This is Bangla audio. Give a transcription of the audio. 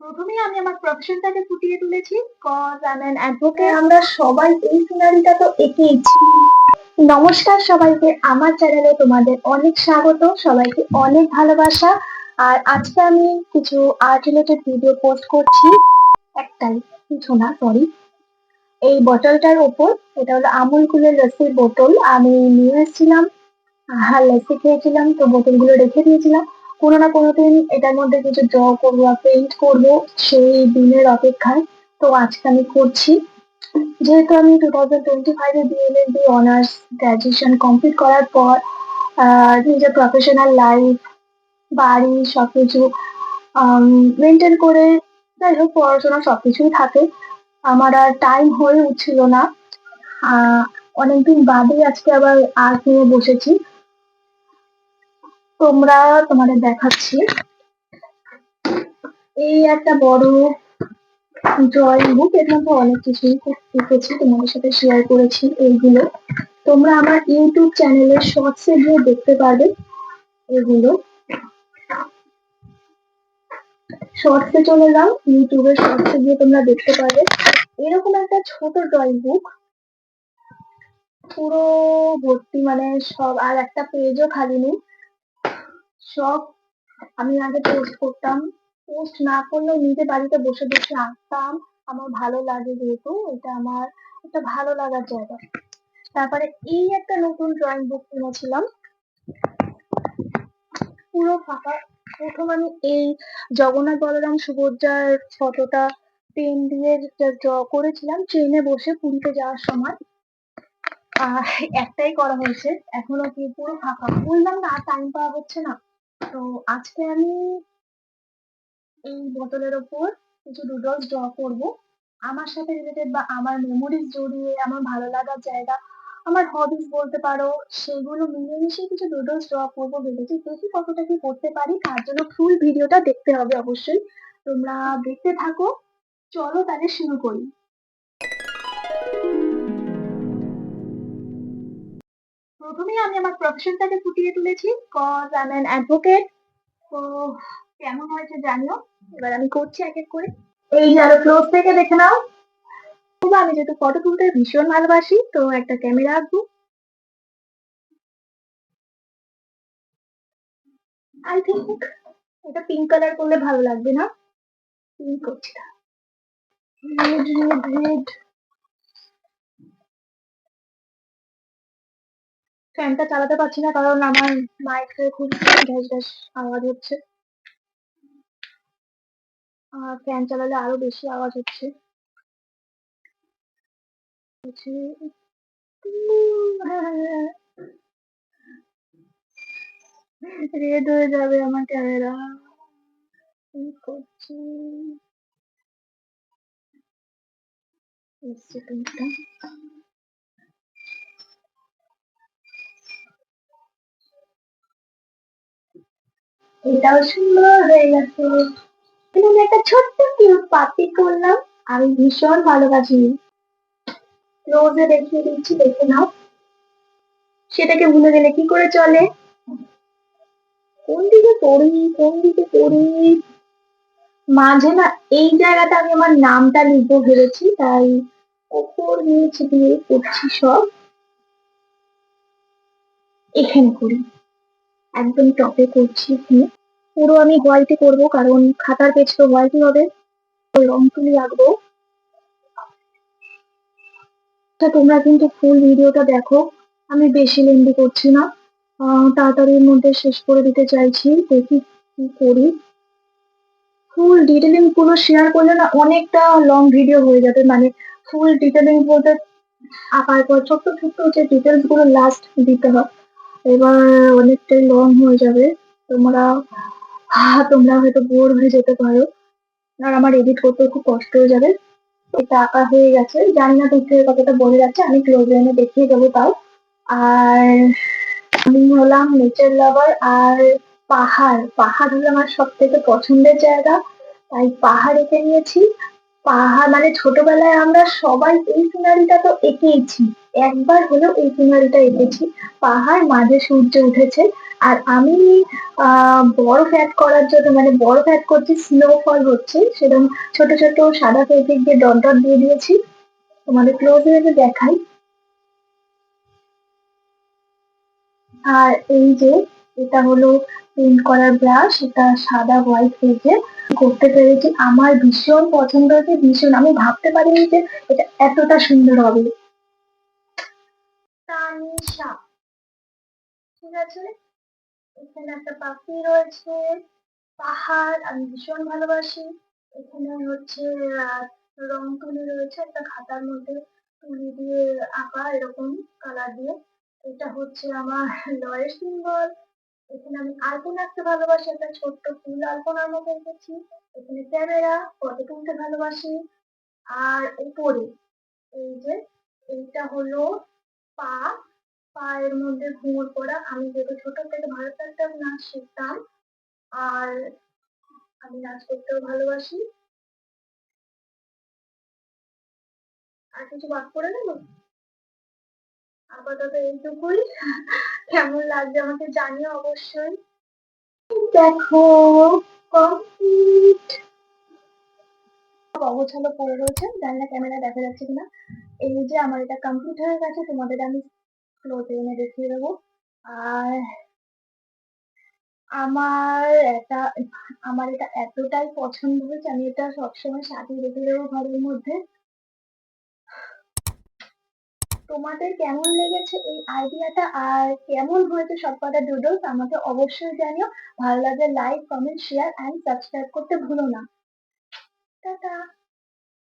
প্রথমেই আমি আমার প্রফেশনটাকে ফুটিয়ে তুলেছি cause I am an advocate. আমরা সবাই এই সিনারিটা তো এঁকেইছি। নমস্কার সবাইকে, আমার চ্যানেলে তোমাদের অনেক স্বাগত, সবাইকে অনেক ভালোবাসা। আর আজকে আমি কিছু আর্ট রিলেটেড ভিডিও পোস্ট করছি। একটাই, কিছু না, সরি। এই বোতলটার ওপর, এটা হলো আমুল কুলের লস্যির বোতল, আমি নিয়ে এসেছিলাম। লস্যি খেয়েছিলাম তো বোতলগুলো রেখে দিয়েছিলাম। কোনো না কোনো দিন এটার মধ্যে কিছু ড্র করবো বা পেইন্ট করবো, সেই দিনের অপেক্ষায়। তো আজকে আমি করছি। যেহেতু আমি 2025-এ বিএলএলবি অনার্স গ্রাজুয়েশন কমপ্লিট করার পর নিজের প্রফেশনাল লাইফ, বাড়ি সবকিছু মেনটেন করে, যাই হোক, পড়াশোনা সবকিছুই থাকে, আমার আর টাইম হয়ে উঠছিল না। অনেকদিন বাদে আজকে আবার আর্ট নিয়ে বসেছি। তোমাদের দেখাচ্ছি। এই একটা বড় ড্রয়িং বুক, এর মধ্যে অনেক কিছুই লিখেছি, তোমাদের সাথে শেয়ার করেছি। এইগুলো তোমরা আমার ইউটিউব চ্যানেলের শর্টসে গিয়ে দেখতে পারবে। এগুলো শর্টসে চলে যাও, ইউটিউবের শর্টসে গিয়ে তোমরা দেখতে পারবে। এরকম একটা ছোট ড্রয়িং বুক, পুরো ভর্তি, মানে সব, আর একটা পেজও খালি নেই। সব আমি আগে পোস্ট করতাম, পোস্ট না করলেও নিজে বাড়িতে বসে বসে আঁকতাম। আমার ভালো লাগে, যেহেতু এটা আমার একটা ভালো লাগার জায়গা। তারপরে এই একটা নতুন ড্রয়িং বুক কিনেছিলাম, পুরো ফাঁকা। প্রথম আমি এই জগন্নাথ বলরাম সুভদ্রার ফটোটা পেন দিয়ে ড্র করেছিলাম ট্রেনে বসে পুরীতে যাওয়ার সময়। একটাই করা হয়েছে, এখনো কি পুরো ফাঁকা, বললাম না আর টাইম পাওয়া হচ্ছে না। তো আজকে আমি এই বোতলের ওপর কিছু ডুডলস ড্র করব, আমার সাথে রিলেটেড বা আমার মেমোরিজ জড়িয়ে, আমার ভালো লাগার জায়গা, আমার হবিস বলতে পারো, সেগুলো মিলেমিশে কিছু ডুডলস ড্র করবো ভেবেছি। দেখি কতটা কি করতে পারি, তার জন্য ফুল ভিডিওটা দেখতে হবে অবশ্যই। তোমরা দেখতে থাকো, চলো তাহলে শুরু করি। প্রথমেই আমি আমার প্রফেশনটাকে ফুটিয়ে তুলেছি cause I am an advocate. তো কেমন হয়েছে জানিও, এবার আমি করছি এক এক করে। এই যে আরো ক্লোজ থেকে দেখে নাও। আমি যেহেতু ফটো তুলতে ভীষণ ভালোবাসি, তো একটা ক্যামেরা আঁকবো। আই থিঙ্ক এটা পিঙ্ক কালার করলে ভালো লাগবে না, পিঙ্ক করছি না, রেড রেড রেড। ফ্যানটা চালাতে পারছি না কারণ আমার মাইকে খুব গ্যাস গ্যাস আওয়াজ হচ্ছে, আর ফ্যান চালালে আরো বেশি আওয়াজ হচ্ছে। রেড হয়ে যাবে আমার ক্যামেরা, কি করছি। এটাও সুন্দর হয়ে গেছে। এখানে একটা ছোট্ট কিউট পাপি করলাম, আমি ভীষণ ভালোবাসি। ক্লোজে দেখিয়ে দিচ্ছি, দেখে নাও। সেটাকে ভুলে গেলে কি করে চলে। কোন দিকে পড়ি, কোন দিকে পড়ি, মাঝে না এই জায়গাটা আমি আমার নামটা লিখবো ভেবেছি, তাই ওপর নিচে দিয়ে করছি সব। এখানে করি, একদম টপে করছি এখানে। পুরো আমি হোয়াইটে করবো, কারণ খাতার পেজ তো হোয়াইটই হবে। রং তুলি আঁকবো। তোমরা কিন্তু ফুল ভিডিওটা দেখো, আমি বেশি লেন্দি করছি না, তাড়াতাড়ির মধ্যে শেষ করে দিতে চাইছি। দেখি কি করি। ফুল ডিটেলিং গুলো শেয়ার করলে না অনেকটা লং ভিডিও হয়ে যাবে, মানে ফুল ডিটেলিং বলতে আঁকার পর ছোট্ট ছোট্ট যে ডিটেলস গুলো লাস্ট দিতে হয়, এবার অনেকটাই লং হয়ে যাবে। তোমরা তোমরা হয়তো বোর হয়ে যেতে পারো, আর আমার এডিট করতে খুব কষ্ট হয়ে যাবে। এটা আঁকা হয়ে গেছে, জানি না দূর থেকে কতটা বোঝা যাচ্ছে, আমি ক্লোজে এনে দেখিয়ে দেবো তাও। আর আমি হলাম নেচার লাভার, আর পাহাড় পাহাড় হলো আমার সব থেকে পছন্দের জায়গা, তাই পাহাড় এঁকে নিয়েছি। পাহাড় মানে ছোটবেলায় আমরা সবাই এই সিনারিটা তো এঁকেইছি, একবার হলেও এই সিনারিটা এঁকেছি। পাহাড়, মাঝে সূর্য উঠেছে, আর আমি বরফ অ্যাড করার জন্য মানে বরফ অ্যাড করছি, স্নোফল হচ্ছে সেরকম ছোট ছোট সাদা ফেব্রিক দিয়ে ডট ডট দিয়ে দিয়েছি। তোমাদের ক্লোজে এনে দেখাই। আর এই যে এটা হলো পেন্ট করার ব্রাশ, এটা সাদা হোয়াইট পেজে করতে পেরেছি। আমার ভীষণ পছন্দ হয়েছে, ভীষণ। আমি ভাবতে পারিনি যে এটা এতটা সুন্দর হবে। তানিশা, ঠিক আছে। এখানে একটা পাখি রয়েছে, পাহাড় আমি ভীষণ ভালোবাসি। এখানে হচ্ছে আহ, রং তুলি রয়েছে একটা খাতার মধ্যে, তুলি দিয়ে আঁকা এরকম কালার দিয়ে। এটা হচ্ছে আমার লয়ের সিম্বল। এখানে আমি আলপনা আঁকতে ভালোবাসি, একটা ছোট্ট ফুল আলপনার মতো এঁকেছি। এখানে ক্যামেরা, ফটো তুলতে ভালোবাসি। আর উপরে এই যে এইটা হলো পা, পায়ের মধ্যে ঘুঙুর পরা। আমি যেহেতু ছোট থেকে ভারতনাট্যম নাচ শিখতাম, আর আমি নাচ করতেও ভালোবাসি। আর কিছু বাদ পড়ে গেল? আপাতত এইটুকুই। কেমন লাগছে আমাকে জানিও অবশ্যই। দেখো, কমপ্লিট। অগোছালো পড়ে রয়েছে, জানি না ক্যামেরা দেখা যাচ্ছে কিনা। এই যে আমার এটা কমপ্লিট হয়ে গেছে, তোমাদের আমি ক্লোজে এনে দেখিয়ে দেবো। আর আমার এটা আমার এটা এতটাই পছন্দ হয়েছে, আমি এটা সবসময় সাজিয়ে রেখে দেবো ঘরের মধ্যে। তোমাদের কেমন লেগেছে এই আইডিয়াটা, আর কেমন হয়েছে সবকটা ডুডলস আমাকে অবশ্যই জানিও। ভালো লাগলে like, comment, share and subscribe করতে ভুলো না। টাটা।